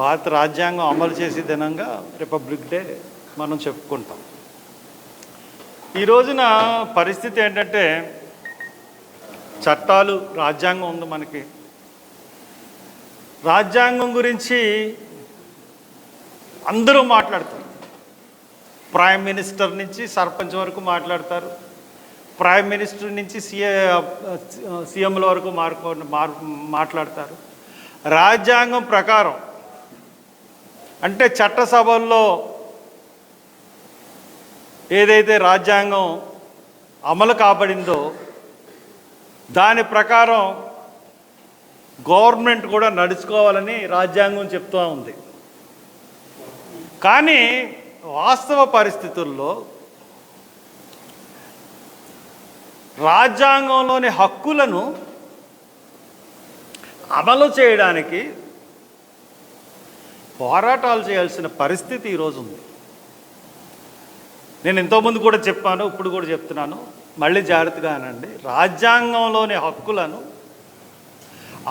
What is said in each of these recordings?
భారత రాజ్యాంగం అమలు చేసే దినంగా రిపబ్లిక్ డే మనం చెప్పుకుంటాం. ఈ రోజున పరిస్థితి ఏంటంటే చట్టాలు, రాజ్యాంగం ఉంది మనకి. రాజ్యాంగం గురించి అందరూ మాట్లాడతారు. ప్రైమ్ మినిస్టర్ నుంచి సర్పంచ్ వరకు మాట్లాడతారు. ప్రైమ్ మినిస్టర్ నుంచి సీఎంల వరకు మాట్లాడతారు. రాజ్యాంగం ప్రకారం అంటే చట్టసభల్లో ఏదైతే రాజ్యాంగం అమలు కాబడిందో దాని ప్రకారం గవర్నమెంట్ కూడా నడుచుకోవాలని రాజ్యాంగం చెప్తూ ఉంది. కానీ వాస్తవ పరిస్థితుల్లో రాజ్యాంగంలోని హక్కులను అమలు చేయడానికి పోరాటాలు చేయాల్సిన పరిస్థితి ఈరోజు ఉంది. నేను ఎంతోమంది కూడా చెప్పాను, ఇప్పుడు కూడా చెప్తున్నాను, మళ్ళీ జాగ్రత్తగా అనండి. రాజ్యాంగంలోని హక్కులను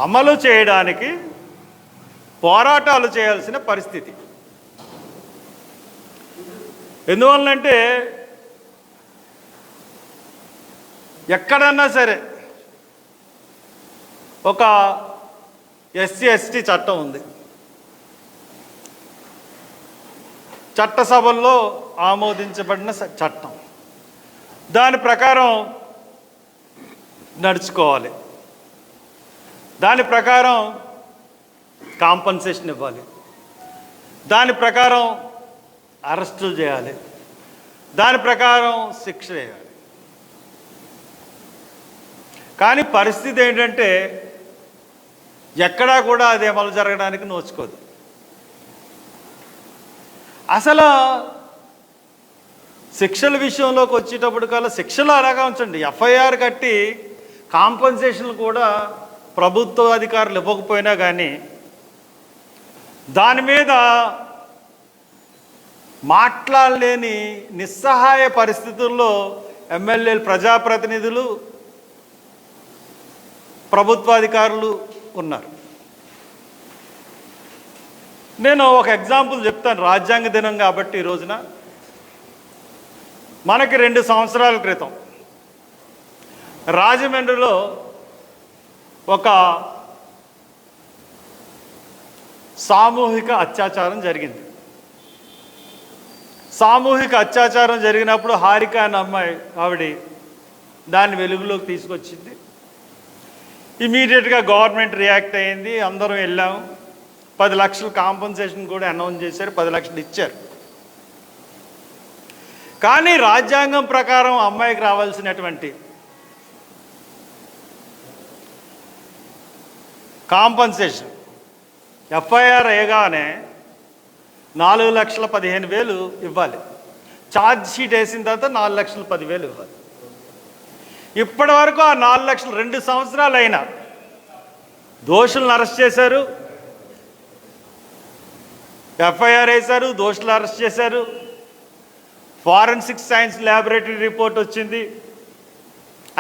అమలు చేయడానికి పోరాటాలు చేయాల్సిన పరిస్థితి. ఎందువల్లంటే ఎక్కడన్నా సరే ఒక ఎస్సీ ఎస్టీ చట్టం ఉంది, చట్టసభల్లో ఆమోదించబడిన చట్టం, దాని ప్రకారం నడుచుకోవాలి, దాని ప్రకారం కాంపన్సేషన్ ఇవ్వాలి, దాని ప్రకారం అరెస్టులు చేయాలి, దాని ప్రకారం శిక్ష వేయాలి. కానీ పరిస్థితి ఏంటంటే ఎక్కడా కూడా అది అమలు జరగడానికి నోచుకోదు. అసలు శిక్షల విషయంలోకి వచ్చేటప్పటికల్లా శిక్షలు అలాగా ఉంచండి, ఎఫ్ఐఆర్ కట్టి కాంపన్సేషన్లు కూడా ప్రభుత్వ అధికారులు ఇవ్వకపోయినా కానీ దాని మీద మాట్లాడలేని నిస్సహాయ పరిస్థితుల్లో ఎమ్మెల్యేలు, ప్రజాప్రతినిధులు, ప్రభుత్వాధికారులు ఉన్నారు. నేను ఒక ఎగ్జాంపుల్ చెప్తాను. రాజ్యాంగ దినం కాబట్టి ఈ రోజున మనకి 2 సంవత్సరాల క్రితం రాజమండ్రిలో ఒక సామూహిక అత్యాచారం జరిగింది. సామూహిక అత్యాచారం జరిగినప్పుడు హారిక అనే అమ్మాయి, ఆవిడ దాన్ని వెలుగులోకి తీసుకొచ్చింది. ఇమీడియట్గా గవర్నమెంట్ రియాక్ట్ అయ్యింది. అందరం వెళ్ళాము. 10 లక్షలు కాంపన్సేషన్ కూడా అనౌన్స్ చేశారు, 10 లక్షలు ఇచ్చారు. కానీ రాజ్యాంగం ప్రకారం అమ్మాయికి రావాల్సినటువంటి కాంపన్సేషన్ ఎఫ్ఐఆర్ అయ్యగానే 4,15,000 ఇవ్వాలి. ఛార్జ్ షీట్ వేసిన తర్వాత 4,10,000 ఇవ్వాలి. ఇప్పటి వరకు ఆ 4 లక్షలు 2 సంవత్సరాలు అయినా దోషులను అరెస్ట్ చేశారు, ఎఫ్ఐఆర్ వేశారు, దోషులు అరెస్ట్ చేశారు, ఫారెన్సిక్ సైన్స్ ల్యాబొరేటరీ రిపోర్ట్ వచ్చింది,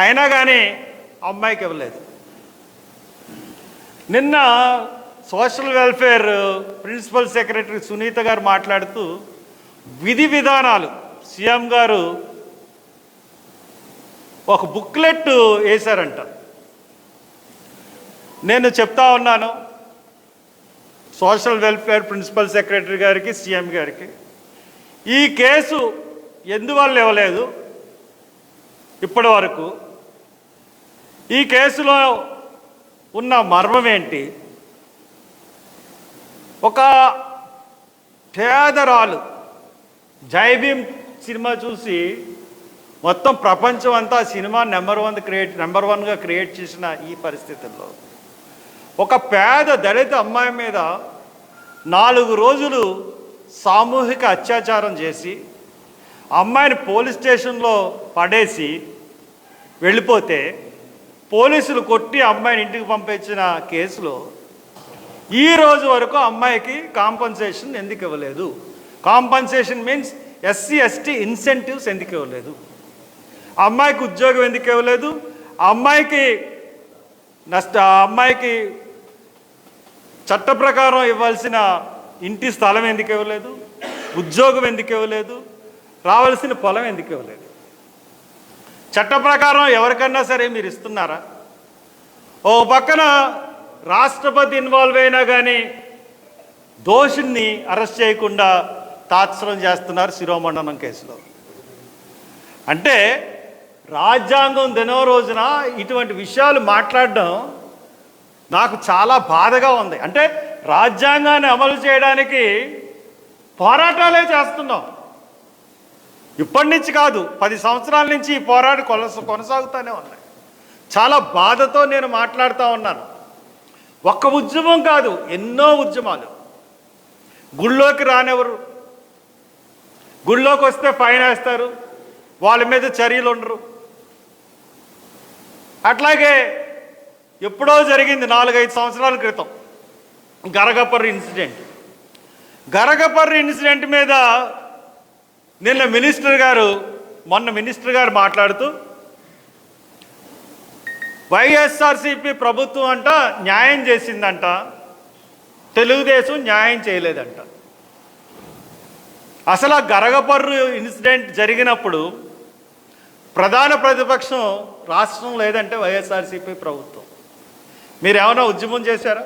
అయినా కానీ అమ్మాయికి ఇవ్వలేదు. నిన్న social welfare principal secretary Sunitha garu మాట్లాడుతూ విధి విధానాలు, సీఎం గారు ఒక బుక్లెట్ వేశారంట. నేను చెప్తా ఉన్నాను సోషల్ వెల్ఫేర్ ప్రిన్సిపల్ సెక్రటరీ గారికి, సీఎం గారికి, ఈ కేసు ఎందువల్ల ఇవ్వలేదు ఇప్పటి వరకు, ఈ కేసులో ఉన్న మర్మం ఏంటి, ఒక పేదరాలు జై భీమ్ సినిమా చూసి మొత్తం ప్రపంచం అంతా సినిమా నెంబర్ 1గా క్రియేట్ చేసిన ఈ పరిస్థితుల్లో ఒక పేద దళిత అమ్మాయి మీద 4 రోజులు సామూహిక అత్యాచారం చేసి అమ్మాయిని పోలీస్ స్టేషన్లో పడేసి వెళ్ళిపోతే పోలీసులు కొట్టి అమ్మాయిని ఇంటికి పంపించిన కేసులో ఈ రోజు వరకు అమ్మాయికి కాంపన్సేషన్ ఎందుకు ఇవ్వలేదు? Compensation means SC ST incentives ఎందుకు ఇవ్వలేదు? అమ్మాయికి ఉద్యోగం ఎందుకు ఇవ్వలేదు? అమ్మాయికి చట్ట ప్రకారం ఇవ్వాల్సిన ఇంటి స్థలం ఎందుకు ఇవ్వలేదు, ఉద్యోగం ఎందుకు ఇవ్వలేదు, రావాల్సిన పొలం ఎందుకు ఇవ్వలేదు? చట్ట ప్రకారం ఎవరికన్నా సరే మీరు ఇస్తున్నారా? ఓ పక్కన రాష్ట్రపతి ఇన్వాల్వ్ అయినా కానీ దోషుల్ని అరెస్ట్ చేయకుండా తాత్సరం చేస్తున్నారు శిరోమండనం కేసులో. అంటే రాజ్యాంగం దినో రోజున ఇటువంటి విషయాలు మాట్లాడడం నాకు చాలా బాధగా ఉంది. అంటే రాజ్యాంగాన్ని అమలు చేయడానికి పోరాటాలే చేస్తున్నాం. ఇప్పటి నుంచి కాదు, 10 సంవత్సరాల నుంచి ఈ పోరాటం కొనసాగుతూనే ఉన్నాయి. చాలా బాధతో నేను మాట్లాడుతూ ఉన్నాను. ఒక్క ఉద్యమం కాదు, ఎన్నో ఉద్యమాలు. గుళ్ళోకి రానివ్వరు, గుళ్ళోకి వస్తే ఫైన్ వేస్తారు, వాళ్ళ మీద చర్యలు ఉండరు. అట్లాగే ఎప్పుడో జరిగింది 4-5 సంవత్సరాల క్రితం గరగపర్రు ఇన్సిడెంట్. గరగపర్రు ఇన్సిడెంట్ మీద మొన్న మినిస్టర్ గారు మాట్లాడుతూ వైఎస్ఆర్సీపీ ప్రభుత్వం అంట న్యాయం చేసిందంట, తెలుగుదేశం న్యాయం చేయలేదంట. అసలు ఆ గరగపర్రు ఇన్సిడెంట్ జరిగినప్పుడు ప్రధాన ప్రతిపక్షం రాష్ట్రం లేదంటే వైఎస్ఆర్సీపీ ప్రభుత్వం. మీరు ఏమైనా ఉద్యమం చేశారా?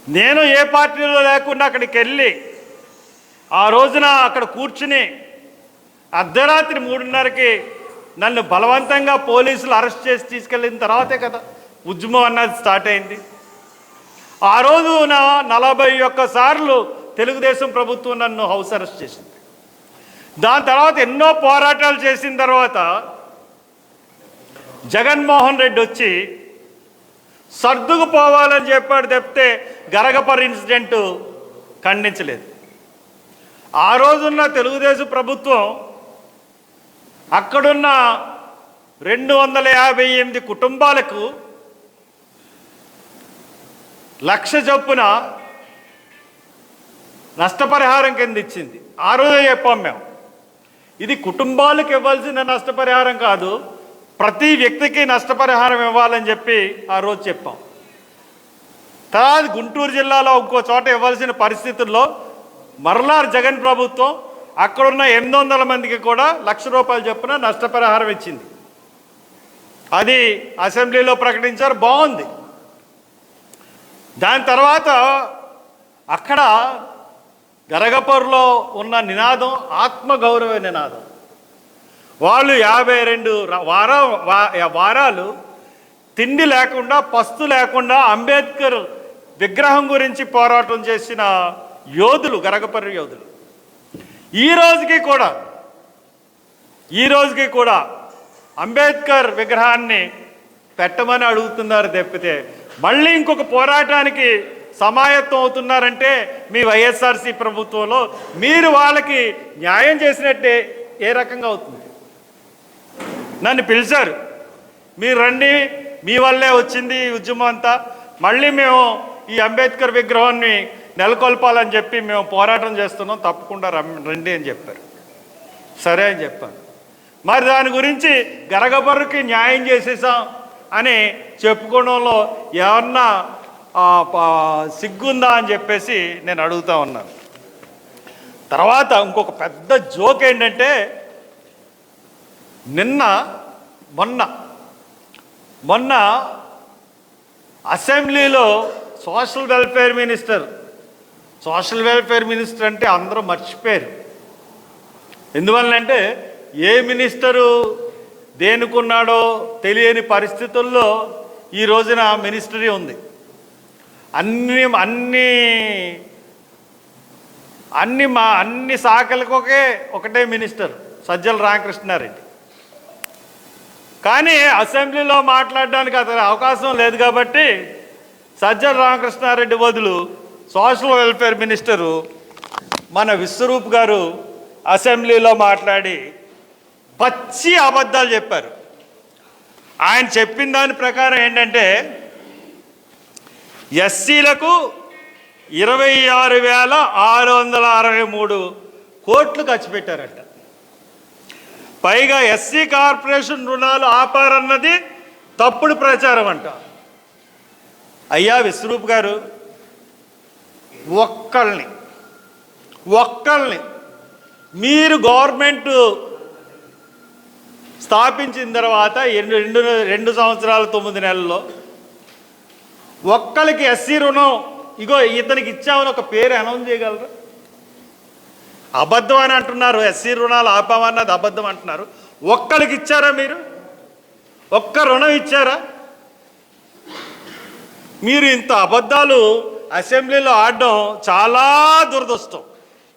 నేను ఏ పార్టీలో లేకుండా అక్కడికి వెళ్ళి ఆ రోజున అక్కడ కూర్చుని అర్ధరాత్రి 3:30కి నన్ను బలవంతంగా పోలీసులు అరెస్ట్ చేసి తీసుకెళ్ళిన తర్వాతే కదా ఉద్యమం అన్నది స్టార్ట్ అయింది. ఆ రోజున 41 సార్లు తెలుగుదేశం ప్రభుత్వం నన్ను హౌస్ అరెస్ట్ చేసింది. దాని తర్వాత ఎన్నో పోరాటాలు చేసిన తర్వాత జగన్మోహన్ రెడ్డి వచ్చి సర్దుకుపోవాలని చెప్పాడు తప్పితే గరగపర్రు ఇన్సిడెంట్ ఖండించలేదు. ఆ రోజున్న తెలుగుదేశం ప్రభుత్వం అక్కడున్న 258 కుటుంబాలకు 1,00,000 చొప్పున నష్టపరిహారం కింద ఇచ్చింది. ఆ రోజే చెప్పాం మేము, ఇది కుటుంబాలకు ఇవ్వాల్సిన నష్టపరిహారం కాదు, ప్రతి వ్యక్తికి నష్టపరిహారం ఇవ్వాలని చెప్పి ఆ రోజు చెప్పాం. తర్వాత గుంటూరు జిల్లాలో ఇంకో చోట ఇవ్వాల్సిన పరిస్థితుల్లో మరలా జగన్ ప్రభుత్వం అక్కడున్న 800 మందికి కూడా 1,00,000 రూపాయలు చొప్పున నష్టపరిహారం ఇచ్చింది. అది అసెంబ్లీలో ప్రకటించారు, బాగుంది. దాని తర్వాత అక్కడ గరగపర్రులో ఉన్న నినాదం ఆత్మగౌరవ నినాదం. వాళ్ళు 52 వారాలు తిండి లేకుండా, పస్తు లేకుండా అంబేద్కర్ విగ్రహం గురించి పోరాటం చేసిన యోధులు, గరగపర్రు యోధులు. ఈ రోజుకి కూడా అంబేద్కర్ విగ్రహాన్ని పెట్టమని అడుగుతున్నారు తప్పితే మళ్ళీ ఇంకొక పోరాటానికి సమాయత్తం అవుతున్నారంటే మీ వైఎస్ఆర్సీ ప్రభుత్వంలో మీరు వాళ్ళకి న్యాయం చేసినట్టే ఏ రకంగా అవుతుంది? నన్ను పిలిచారు, మీరు రండి, మీ వల్లే వచ్చింది ఈ ఉద్యమం అంతా, మళ్ళీ మేము ఈ అంబేద్కర్ విగ్రహాన్ని నెలకొల్పాలని చెప్పి మేము పోరాటం చేస్తున్నాం, తప్పకుండా రండి అని చెప్పారు. సరే అని చెప్పాను. మరి దాని గురించి గరగపర్రుకి న్యాయం చేసేసాం అని చెప్పుకోవడంలో ఏమన్నా సిగ్గుందా అని చెప్పేసి నేను అడుగుతా ఉన్నాను. తర్వాత ఇంకొక పెద్ద జోక్ ఏంటంటే, మొన్న అసెంబ్లీలో సోషల్ వెల్ఫేర్ మినిస్టర్ అంటే అందరూ మర్చిపోయారు. ఎందువల్లంటే ఏ మినిస్టరు దేనికున్నాడో తెలియని పరిస్థితుల్లో ఈ రోజున మినిస్టరీ ఉంది. అన్ని శాఖలకు ఒకటే మినిస్టర్ సజ్జల రామకృష్ణారెడ్డి. కానీ అసెంబ్లీలో మాట్లాడడానికి అతని అవకాశం లేదు కాబట్టి సజ్జల రామకృష్ణారెడ్డి బదులు సోషల్ వెల్ఫేర్ మినిస్టరు మన విశ్వరూప్ గారు అసెంబ్లీలో మాట్లాడి పచ్చి అబద్ధాలు చెప్పారు. ఆయన చెప్పిన దాని ప్రకారం ఏంటంటే ఎస్సీలకు 26,663 కోట్లు ఖర్చు పెట్టారట. పైగా ఎస్సీ కార్పొరేషన్ రుణాలు ఆపారన్నది తప్పుడు ప్రచారం అంట. అయ్యా విశ్వరూప్ గారు, ఒక్కళ్ళని మీరు గవర్నమెంట్ స్థాపించిన తర్వాత 2 సంవత్సరాల 9 నెలల్లో ఒక్కరికి ఎస్సీ రుణం ఇగో ఇతనికి ఇచ్చామని ఒక పేరు అనౌన్స్ చేయగలరు? అబద్ధం అని అంటున్నారు. ఎస్సీ రుణాలు ఆపామన్నది అబద్ధం అంటున్నారు. ఒక్కరికి ఇచ్చారా మీరు? ఒక్క రుణం ఇచ్చారా? మీరు ఇంత అబద్ధాలు అసెంబ్లీలో ఆడడం చాలా దురదృష్టం.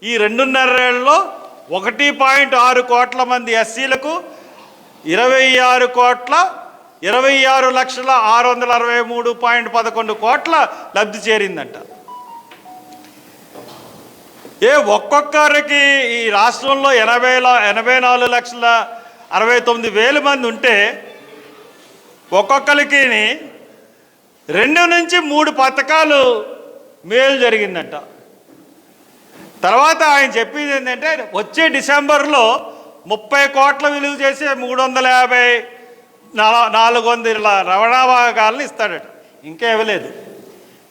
ఈ 2.5 ఏళ్లలో 1.6 కోట్ల మంది ఎస్సీలకు 26,663,11 కోట్ల లబ్ధి చేరిందంట. ఒక్కొక్కరికి ఈ రాష్ట్రంలో 84,69,000 మంది ఉంటే ఒక్కొక్కరికి 2 నుంచి 3 పథకాలు మేలు జరిగిందంట. తర్వాత ఆయన చెప్పింది ఏంటంటే వచ్చే డిసెంబర్లో 30 కోట్ల విలువ చేసే 350-400 రవాణా భాగాలను ఇస్తాడట. ఇంకా ఇవ్వలేదు.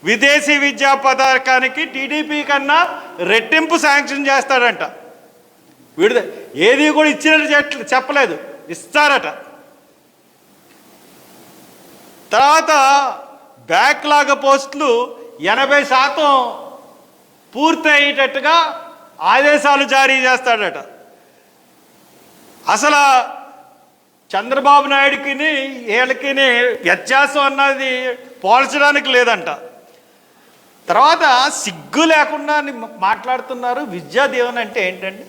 విదేశీ విద్యా పథకానికి టీడీపీ కన్నా రెట్టింపు శాంక్షన్ చేస్తాడంట. ఏది కూడా ఇచ్చినట్టు చెప్పలేదు, ఇస్తారట. తర్వాత బ్యాక్లాగ్ పోస్టులు 80% పూర్తి అయ్యేటట్టుగా ఆదేశాలు జారీ చేస్తాడట. అసలు చంద్రబాబు నాయుడికి వీళ్ళకి వ్యత్యాసం అన్నది పోల్చడానికి లేదంట. తర్వాత సిగ్గు లేకుండా మాట్లాడుతున్నారు. విద్యా దీవెన అంటే ఏంటండి?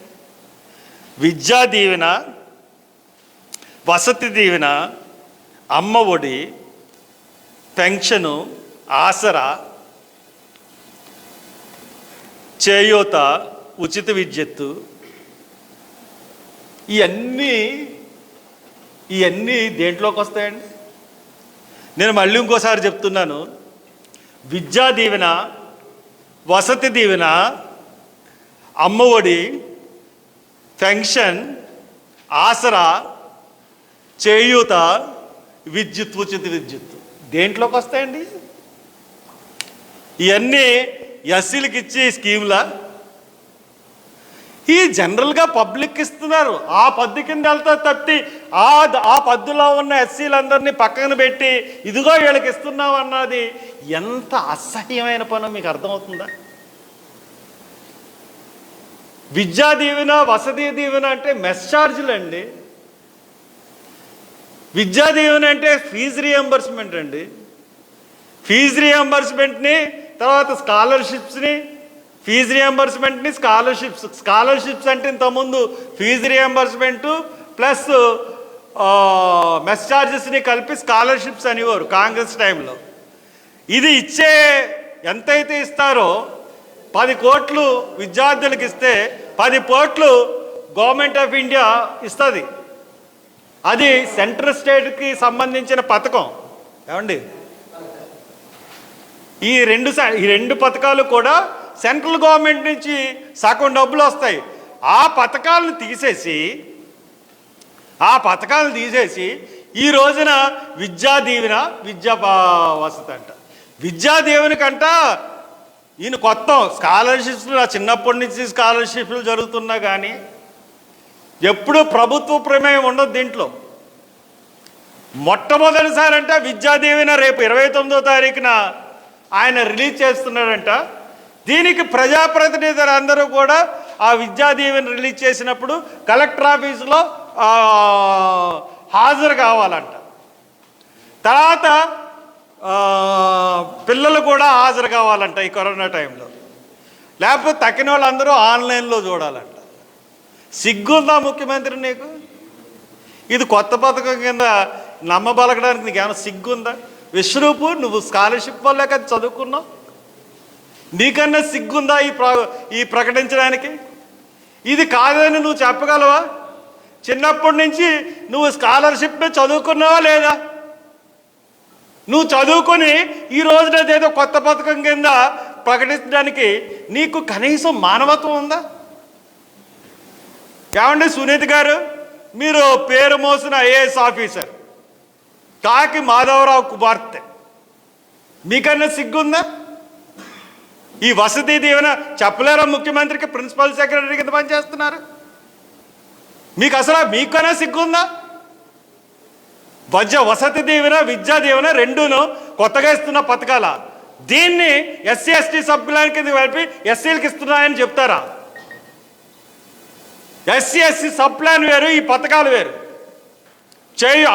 విద్యా దీవెన, వసతి దీవెన, అమ్మ ఒడి, పెన్షను, ఆసరా, చేయూత, ఉచిత విద్యుత్తు, ఇవన్నీ దేంట్లోకి వస్తాయండి? నేను మళ్ళీ ఇంకోసారి చెప్తున్నాను. విద్యా దీవెన, వసతి దీవెన, అమ్మ ఒడి, పెన్షన్, ఆసరా, చేయూత, విద్యుత్, ఉచిత విద్యుత్ దేంట్లోకి వస్తాయండి? ఇవన్నీ ఎస్సీలకు ఇచ్చే స్కీములా? ఈ జనరల్గా పబ్లిక్ ఇస్తున్నారు. ఆ పద్దు కింద వెళ్తా తప్పి ఆ పద్దులో ఉన్న ఎస్సీలందరినీ పక్కన పెట్టి ఇదిగో వీళ్ళకి ఇస్తున్నాం అన్నది ఎంత అసహ్యమైన పనో మీకు అర్థమవుతుందా? విద్యా దీవెన, వసతి దీవెన అంటే మెస్ ఛార్జీలు అండి. విద్యా దీవెన అంటే ఫీజు రియంబర్స్మెంట్ అండి. ఫీజు రియంబర్స్మెంట్ని, తర్వాత స్కాలర్షిప్స్ని, ఫీజు రియంబర్స్మెంట్ని, స్కాలర్షిప్స్ అంటే ఇంతకుముందు ఫీజు రియంబర్స్మెంటు ప్లస్ మెస్ ఛార్జెస్ని కలిపి స్కాలర్షిప్స్ అనేవారు కాంగ్రెస్ టైంలో. ఇది ఇచ్చే ఎంతైతే ఇస్తారో 10 కోట్లు విద్యార్థులకు ఇస్తే 10 కోట్లు గవర్నమెంట్ ఆఫ్ ఇండియా ఇస్తుంది. అది సెంట్రల్ స్టేట్కి సంబంధించిన పథకం. ఏమండి, ఈ రెండు పథకాలు కూడా సెంట్రల్ గవర్నమెంట్ నుంచి సగం డబ్బులు వస్తాయి. ఆ పథకాలను తీసేసి ఈ రోజున విద్యా దీవెన, విద్యా వసతి అంట. విద్యా దీవెన కంట ఈయన కొత్త స్కాలర్షిప్స్, చిన్నప్పటి నుంచి స్కాలర్షిప్లు జరుగుతున్నా కానీ ఎప్పుడు ప్రభుత్వ ప్రమేయం ఉండదు దీంట్లో. మొట్టమొదటిసారి అంటే విద్యా దీవెన రేపు 29వ తారీఖున ఆయన రిలీజ్ చేస్తున్నాడంట. దీనికి ప్రజాప్రతినిధులు అందరూ కూడా ఆ విద్యా దీవెన రిలీజ్ చేసినప్పుడు కలెక్టర్ ఆఫీసులో హాజరు కావాలంట. తర్వాత పిల్లలు కూడా హాజరు కావాలంట ఈ కరోనా టైంలో. లేకపోతే తక్కిన వాళ్ళందరూ ఆన్లైన్లో చూడాలంట. సిగ్గుందా ముఖ్యమంత్రి నీకు? ఇది కొత్త పథకం కింద నమ్మబలగడానికి నీకు ఏమైనా సిగ్గుందా? విశ్వరూపు, నువ్వు స్కాలర్షిప్ వల్లే కదా చదువుకున్నావు. నీకన్నా సిగ్గుందా ఈ ప్రకటించడానికి? ఇది కాదని నువ్వు చెప్పగలవా? చిన్నప్పటి నుంచి నువ్వు స్కాలర్షిప్ని చదువుకున్నావా లేదా? నువ్వు చదువుకొని ఈ రోజున ఏదో కొత్త పథకం కింద ప్రకటించడానికి నీకు కనీసం మానవత్వం ఉందా? ఏమండి సునీత గారు, మీరు పేరు మోసిన ఐఏఎస్ ఆఫీసర్, కాకి మాధవరావు కుమార్తె, మీకన్నా సిగ్గుందా? ఈ వసతి దీవెన చెప్పలేరా ముఖ్యమంత్రికి? ప్రిన్సిపల్ సెక్రటరీ కింద పనిచేస్తున్నారు. మీకు అసలు మీకైనా సిగ్గుందా? వసతి దీవెన, విద్యా దీవెన రెండూను కొత్తగా ఇస్తున్న పథకాల, దీన్ని ఎస్సీ ఎస్టీ సబ్ ప్లాన్ కింద కలిపి ఎస్సీలకు ఇస్తున్నాయని చెప్తారా? ఎస్సీ ఎస్సీ సబ్ ప్లాన్ వేరు, ఈ పథకాలు వేరు.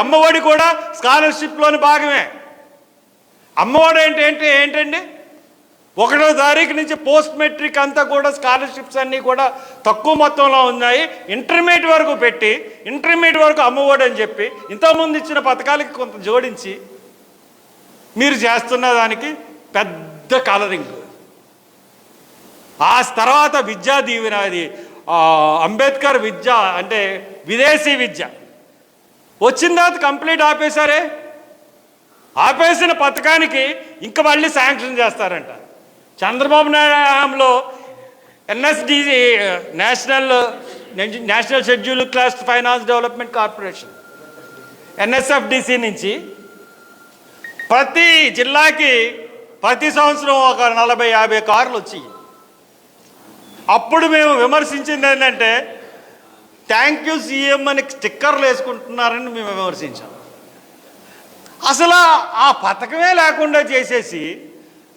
అమ్మఒడి కూడా స్కాలర్షిప్లోని భాగమే. అమ్మఒడి ఏంటండి? 1వ తారీఖు నుంచి పోస్ట్ మెట్రిక్ అంతా కూడా స్కాలర్షిప్స్ అన్నీ కూడా తక్కువ మొత్తంలో ఉన్నాయి. ఇంటర్మీడియట్ వరకు పెట్టి, ఇంటర్మీడియట్ వరకు అమ్మఒడి అని చెప్పి ఇంతకుముందు ఇచ్చిన పథకాలకి కొంత జోడించి మీరు చేస్తున్న దానికి పెద్ద కలరింగ్. ఆ తర్వాత విద్యా దీవెన, అది అంబేద్కర్ విద్య అంటే విదేశీ విద్య వచ్చిన తర్వాత కంప్లీట్ ఆపేశారే. ఆపేసిన పథకానికి ఇంకా మళ్ళీ శాంక్షన్ చేస్తారంట. చంద్రబాబు నాయుడులో NSDC national schedule class finance development corporation NSFDC నుంచి ప్రతి జిల్లాకి ప్రతి సంవత్సరం ఒక 40-50 కార్లు వచ్చి, అప్పుడు మేము విమర్శించింది ఏంటంటే థ్యాంక్ యూ సీఎం అని స్టిక్కర్లు వేసుకుంటున్నారని మేము విమర్శించాం. అసలు ఆ పథకమే లేకుండా చేసేసి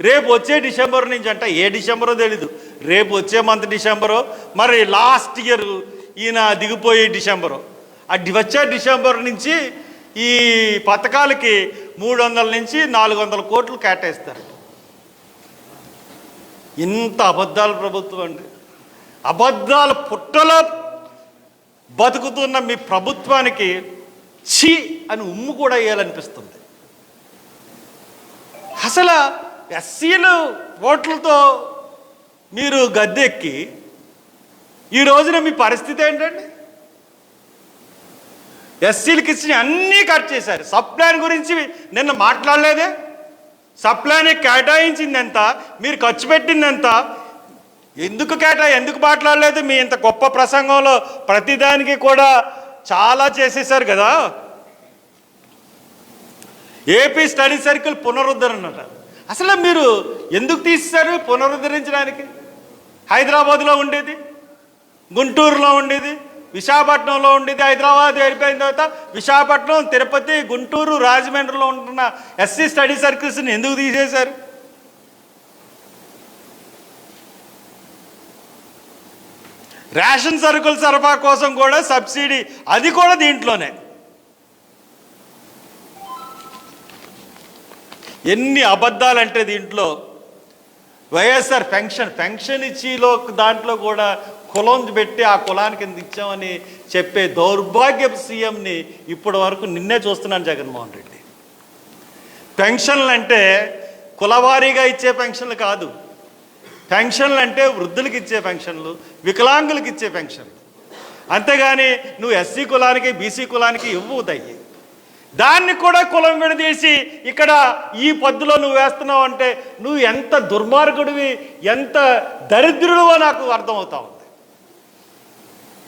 రేపు వచ్చే డిసెంబర్ నుంచి అంట, ఏ డిసెంబరో తెలీదు, రేపు వచ్చే మంత్ డిసెంబరో, మరి లాస్ట్ ఇయర్ ఈయన దిగిపోయే డిసెంబరు, వచ్చే డిసెంబర్ నుంచి ఈ పథకాలకి 300 నుంచి 400 కోట్లు కేటాయిస్తారు. ఇంత అబద్ధాల ప్రభుత్వం అండి. అబద్ధాల పుట్టలో బతుకుతున్న మీ ప్రభుత్వానికి ఛీ అని ఉమ్ము కూడా వేయాలనిపిస్తుంది. అసలు ఎస్సీలు ఓట్లతో మీరు గద్దెక్కి ఈ రోజున మీ పరిస్థితి ఏంటండి? ఎస్సీలకి ఇచ్చిన అన్నీ కట్ చేశారు. సబ్ ప్లాన్ గురించి నిన్న మాట్లాడలేదే. సబ్ ప్లాన్ కేటాయించింది ఎంత, మీరు ఖర్చు పెట్టింది ఎంత, ఎందుకు మాట్లాడలేదు? మీ ఇంత గొప్ప ప్రసంగంలో ప్రతిదానికి కూడా చాలా చేసేసారు కదా. ఏపీ స్టడీ సర్కిల్ పునరుద్ధరణ అట. అసలు మీరు ఎందుకు తీసేశారు పునరుద్ధరించడానికి? హైదరాబాద్లో ఉండేది, గుంటూరులో ఉండేది, విశాఖపట్నంలో ఉండేది. హైదరాబాద్ వెళ్ళిపోయిన తర్వాత విశాఖపట్నం, తిరుపతి, గుంటూరు, రాజమండ్రిలో ఉంటున్న ఎస్సీ స్టడీ సర్కిల్స్ని ఎందుకు తీసేశారు? రేషన్ సరుకుల సరఫరా కోసం కూడా సబ్సిడీ, అది కూడా దీంట్లోనే. ఎన్ని అబద్ధాలంటే దీంట్లో వైఎస్ఆర్ పెన్షన్ ఇచ్చిలో దాంట్లో కూడా కులం పెట్టి ఆ కులానికి కింద ఇచ్చామని చెప్పే దౌర్భాగ్యపు సీఎంని ఇప్పటి వరకు నిన్నే చూస్తున్నాను జగన్మోహన్ రెడ్డి. పెన్షన్లు అంటే కులవారీగా ఇచ్చే పెన్షన్లు కాదు. పెన్షన్లు అంటే వృద్ధులకు ఇచ్చే పెన్షన్లు, వికలాంగులకు ఇచ్చే పెన్షన్లు. అంతేగాని నువ్వు ఎస్సీ కులానికి బీసీ కులానికి ఇవ్వవుతాయి. దాన్ని కూడా కులం విడదీసి ఇక్కడ ఈ పద్ధతిలో నువ్వు వేస్తున్నావు అంటే నువ్వు ఎంత దుర్మార్గుడివి, ఎంత దరిద్రుడివో నాకు అర్థమవుతా ఉంది.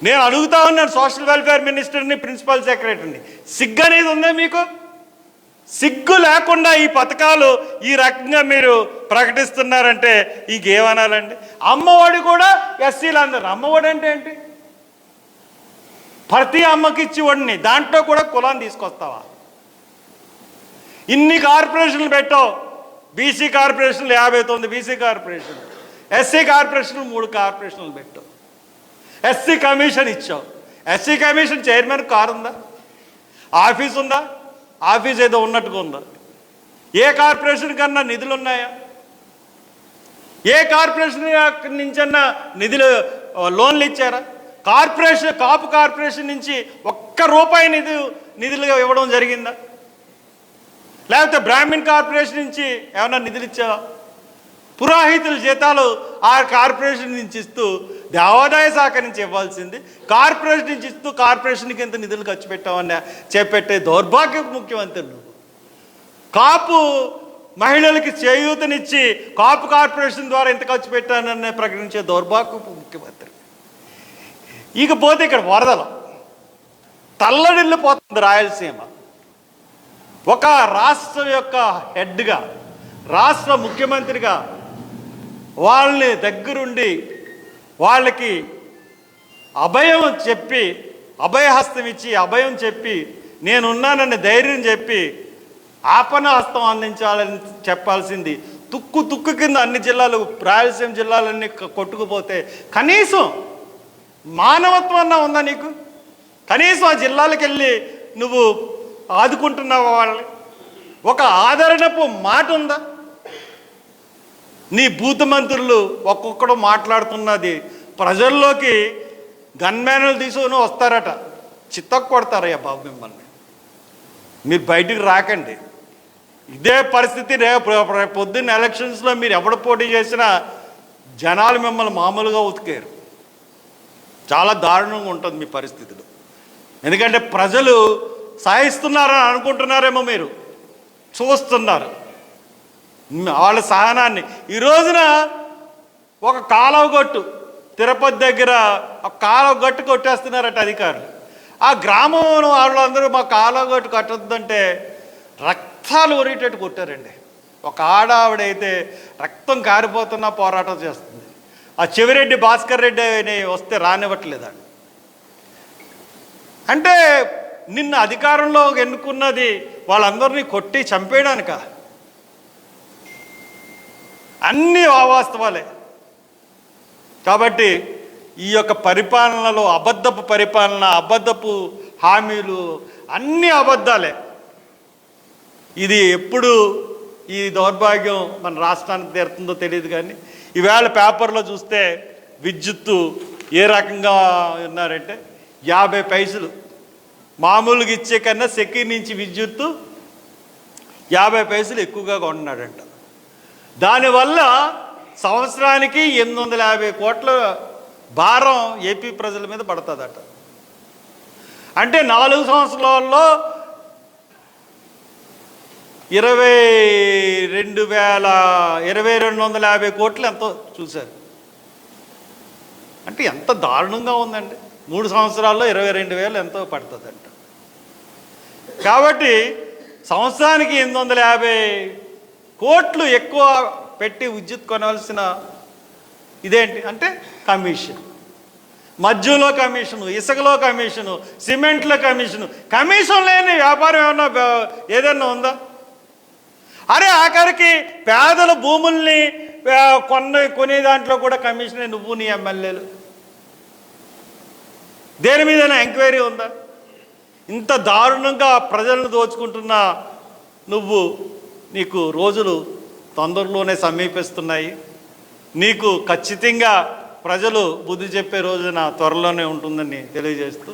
నేను అడుగుతా ఉన్నాను సోషల్ వెల్ఫేర్ మినిస్టర్ని, ప్రిన్సిపల్ సెక్రటరీని, సిగ్గు అనేది ఉందా మీకు? సిగ్గు లేకుండా ఈ పథకాలు ఈ రకంగా మీరు ప్రకటిస్తున్నారంటే ఇంకేమనాలండి? అమ్మఒడి కూడా ఎస్సీలు అందరు. అమ్మఒడి అంటే ఏంటి? ప్రతి అమ్మకి ఇచ్చి ఒడిని, దాంట్లో కూడా కులాన్ని తీసుకొస్తావా? ఇన్ని కార్పొరేషన్లు పెట్టావు. బీసీ కార్పొరేషన్లు 59 బీసీ కార్పొరేషన్లు, ఎస్సీ కార్పొరేషన్లు 3 కార్పొరేషన్లు పెట్టావు. ఎస్సీ కమిషన్ ఇచ్చావు. ఎస్సీ కమిషన్ చైర్మన్ కారు ఉందా? ఆఫీస్ ఉందా? ఆఫీస్ ఏదో ఉన్నట్టుగా ఉందా? ఏ కార్పొరేషన్ కన్నా నిధులు ఉన్నాయా? ఏ కార్పొరేషన్ నుంచన్నా నిధులు లోన్లు ఇచ్చారా? కాపు కార్పొరేషన్ నుంచి ₹1 నిధులు ఇవ్వడం జరిగిందా? లేకపోతే బ్రాహ్మిన్ కార్పొరేషన్ నుంచి ఏమన్నా నిధులు ఇచ్చావా? పురోహితుల జీతాలు ఆ కార్పొరేషన్ నుంచి ఇస్తూ దేవాదాయ శాఖ నుంచి ఇవ్వాల్సింది కార్పొరేషన్ నుంచి ఇస్తూ కార్పొరేషన్కి ఎంత నిధులు ఖర్చు పెట్టామని చేపెట్టే దౌర్భాగ్య ముఖ్యమంత్రి నువ్వు. కాపు మహిళలకి చేయూతనిచ్చి కాపు కార్పొరేషన్ ద్వారా ఎంత ఖర్చు పెట్టానని ప్రకటించే దౌర్భాగ్యపు ముఖ్యమంత్రి. ఇకపోతే ఇక్కడ వరదలు తల్లడిల్లిపోతుంది రాయలసీమ. ఒక రాష్ట్రం యొక్క హెడ్గా, రాష్ట్ర ముఖ్యమంత్రిగా వాళ్ళని దగ్గరుండి వాళ్ళకి అభయం చెప్పి, అభయహస్తం ఇచ్చి, అభయం చెప్పి, నేనున్నానని ధైర్యం చెప్పి ఆపన్నహస్తం అందించాలని చెప్పాల్సింది తుక్కు తుక్కు కింద అన్ని జిల్లాలు, రాయలసీమ జిల్లాలన్నీ కొట్టుకుపోతే కనీసం మానవత్వం అన్నా ఉందా నీకు? కనీసం ఆ జిల్లాలకు వెళ్ళి నువ్వు ఆదుకుంటున్నావా వాళ్ళని? ఒక ఆదరణపు మాట ఉందా? నీ బూత్ మంత్రులు ఒక్కొక్కడు మాట్లాడుతున్నది ప్రజల్లోకి గన్మ్యాన్లు తీసుకొని వస్తారట, చిత్తకు కొడతారయ్యా బాబు మిమ్మల్ని. మీరు బయటికి రాకండి. ఇదే పరిస్థితి రేపు పొద్దున్న ఎలక్షన్స్లో మీరు ఎవడు పోటీ చేసినా జనాలు మిమ్మల్ని మామూలుగా ఉతికారు. చాలా దారుణంగా ఉంటుంది మీ పరిస్థితులు. ఎందుకంటే ప్రజలు సహిస్తున్నారని అనుకుంటున్నారేమో, మీరు చూస్తున్నారు వాళ్ళ సహనాన్ని. ఈ రోజున ఒక కాలువ గట్టు తిరుపతి దగ్గర ఒక కాలువ గట్టు కొట్టేస్తున్నారట అధికారులు. ఆ గ్రామం వాళ్ళందరూ మా కాలువ గట్టు కట్టొద్దంటే రక్తాలు ఒరిగేటట్టు కొట్టారండి. ఒక ఆవిడైతే రక్తం కారిపోతున్నా పోరాటం చేస్తుంది. ఆ చెవిరెడ్డి భాస్కర్ రెడ్డి అని వస్తే రానివ్వట్లేదండి. అంటే నిన్న అధికారంలో ఎన్నుకున్నది వాళ్ళందరినీ కొట్టి చంపేయడానిక? అన్నీ అవాస్తవాలే. కాబట్టి ఈ యొక్క పరిపాలనలో అబద్ధపు పరిపాలన, అబద్ధపు హామీలు అన్నీ అబద్ధాలే. ఇది ఎప్పుడు ఈ దౌర్భాగ్యం మన రాష్ట్రానికి తీరుతుందో తెలియదు. కానీ ఈవేళ పేపర్లో చూస్తే విద్యుత్తు ఏ రకంగా ఉన్నారంటే 50 పైసలు మామూలుగా ఇచ్చే కన్నా సెక్యూర్ నుంచి విద్యుత్తు 50 పైసలు ఎక్కువగా కొంటున్నాడంట. దానివల్ల సంవత్సరానికి 850 కోట్ల భారం ఏపీ ప్రజల మీద పడుతుందట. అంటే 4 సంవత్సరాల్లో 22,250 కోట్లు ఎంతో చూశారు. అంటే ఎంత దారుణంగా ఉందండి. 3 సంవత్సరాల్లో 22,000 ఎంతో పడుతుందంట. కాబట్టి సంవత్సరానికి 850 కోట్లు ఎక్కువ పెట్టి విద్యుత్ కొనవలసిన ఇదేంటి అంటే కమిషన్, మద్యంలో కమిషను, ఇసుకలో కమిషను, సిమెంట్లో కమిషను. కమిషన్ లేని వ్యాపారం ఏదన్నా ఉందా? అరే ఆఖరికి పేదల భూముల్ని కొనే దాంట్లో కూడా కమిషనే. నువ్వు నీ ఎమ్మెల్యేలు దేని మీదైనా ఎంక్వైరీ ఉందా? ఇంత దారుణంగా ప్రజలను దోచుకుంటున్న నీకు రోజులు తొందరలోనే సమీపిస్తున్నాయి. నీకు ఖచ్చితంగా ప్రజలు బుద్ధి చెప్పే రోజున త్వరలోనే ఉంటుందని తెలియజేస్తూ